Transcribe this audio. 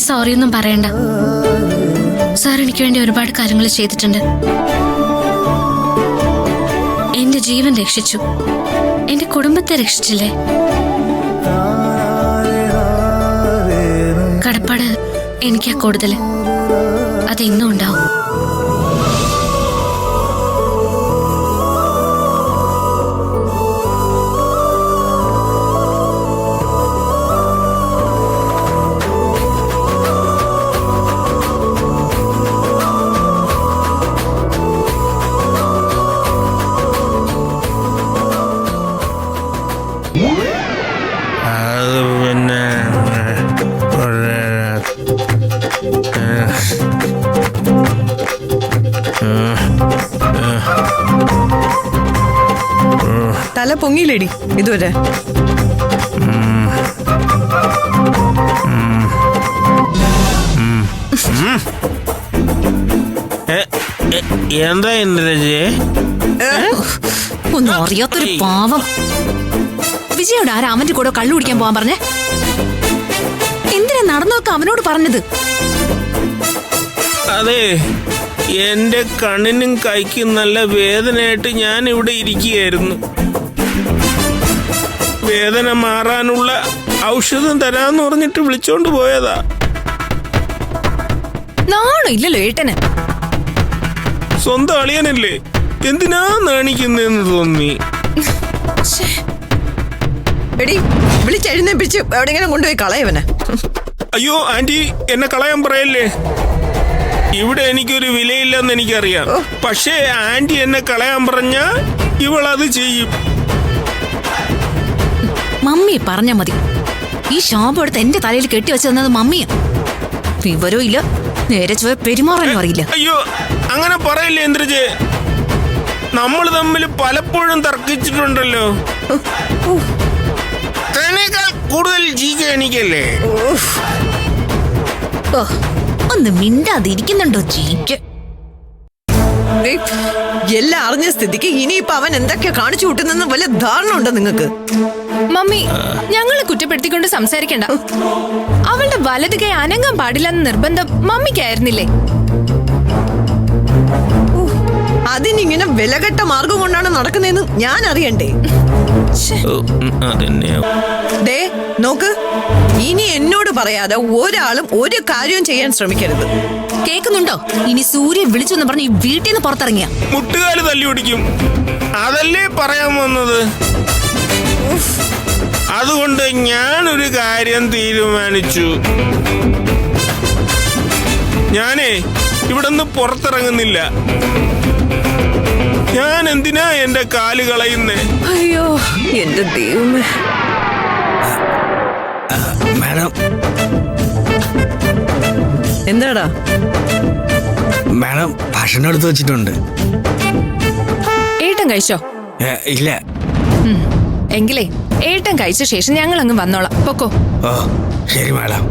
Sorry ഒന്നും പറയണ്ട. Sir എനിക്ക് വേണ്ടി ഒരുപാട് കാര്യങ്ങൾ ചെയ്തിട്ടുണ്ട്. എന്റെ ജീവൻ രക്ഷിച്ചു, എന്റെ കുടുംബത്തെ രക്ഷിച്ചില്ലേ. കടപ്പാട് എനിക്കാ കൂടുതൽ. അത് ഇന്നും ഉണ്ടാവും. തല പൊങ്ങിയില്ലേടി ഇതുവരെ? എന്താ ഇന്ദ്രജയെ? ഒന്നും അറിയാത്തൊരു പാവം. വിജയോട് ആരാ അവന്റെ കൂടെ കള്ളു കുടിക്കാൻ പോവാൻ പറഞ്ഞേ? എന്തിനാ നടന്നൊക്കെ അവനോട് പറഞ്ഞത്? അതെ, എന്റെ കണ്ണിനും കൈക്കും നല്ല വേദനയായിട്ട് ഞാൻ ഇവിടെ ഇരിക്കുകയായിരുന്നു. വേദന മാറാനുള്ള ഔഷധം തരാന്ന് പറഞ്ഞിട്ട് വിളിച്ചോണ്ട് പോയതാ. നാണോ ഇല്ലല്ലോ ഏട്ടന്? സ്വന്തം അളിയനല്ലേ, എന്തിനാ നാണിക്കുന്നെന്ന് തോന്നി. എടി വിളിച്ചെഴുന്നേപ്പിച്ച് എവിടെയെങ്കിലും കൊണ്ടുപോയി കളയവനെ. അയ്യോ ആന്റി, എന്നെ കളയാൻ പറയല്ലേ. ഇവിടെ എനിക്കൊരു വിലയില്ലെന്ന് എനിക്കറിയാം. പക്ഷേ ആന്റി എന്നെ കളയാൻ പറഞ്ഞാ ഇവളത് ചെയ്യും. മമ്മി പറഞ്ഞാ മതി. ഈ ശാപം എടുത്ത് എന്റെ തലയിൽ കെട്ടിവെച്ചത് മമ്മിയാ. വിവരവും ഇല്ല, നേരെ ചൊവ്വേ പെരുമാറാനും അറിയില്ല. അയ്യോ അങ്ങനെ പറയില്ലേ ഇന്ദ്രജെ. നമ്മൾ തമ്മിൽ പലപ്പോഴും തർക്കിച്ചിട്ടുണ്ടല്ലോ. തന്നേക്കാൾ കൂടുതൽ ജീക എനിക്കല്ലേ. ഒന്ന് മിണ്ടാതിരിക്കുന്നുണ്ടോ ജീക്ക്? എല്ലാം അറിഞ്ഞ സ്ഥിതിക്ക് ഇനിയിപ്പൊ അവൻ എന്തൊക്കെയാ കാണിച്ചു കൂട്ടുന്നെന്ന് വല്ല ധാരണ ഉണ്ടോ നിങ്ങക്ക്? മമ്മി, ഞങ്ങളെ കുറ്റപ്പെടുത്തിക്കൊണ്ട് സംസാരിക്കണ്ട. അവളുടെ വലത് കൈ അനങ്ങാൻ പാടില്ലെന്ന നിർബന്ധം മമ്മിക്കായിരുന്നില്ലേ? അതിനിങ്ങനെ വിലകെട്ട മാർഗം കൊണ്ടാണ് നടക്കുന്നതെന്ന് ഞാൻ അറിയണ്ടേ? ദേ നോക്ക്, ഇനി എന്നോട് പറയാതെ ഒരാളും ഒരു കാര്യവും ചെയ്യാൻ ശ്രമിക്കരുത്. കേൾക്കുന്നുണ്ടോ? ഇനി സൂര്യൻ വിളിച്ചെന്ന് പറഞ്ഞ് ഈ വീട്ടിൽ നിന്ന് പുറത്തിറങ്ങിയ മുട്ടുകാല് തല്ലി പിടിക്കും. അതല്ലേ പറയാൻ വന്നത്. അതുകൊണ്ട് ഞാനൊരു കാര്യം തീരുമാനിച്ചു. ഞാനേ ഇവിടുന്ന് പുറത്തിറങ്ങുന്നില്ല. ഞാൻ എന്തിനാ എന്റെ കാല് കളയുന്നേ? അയ്യോ എന്റെ ദൈവമേ. മാഡം, എന്താടാ? മാഡം ഭക്ഷണം എടുത്ത് വെച്ചിട്ടുണ്ട്. ഏട്ടൻ കഴിച്ചോ? ഇല്ല. എങ്കിലേ ഏട്ടൻ കഴിച്ച ശേഷം ഞങ്ങൾ അങ്ങ് വന്നോളാം. പൊക്കോ. ഓ ശരി മാഡം.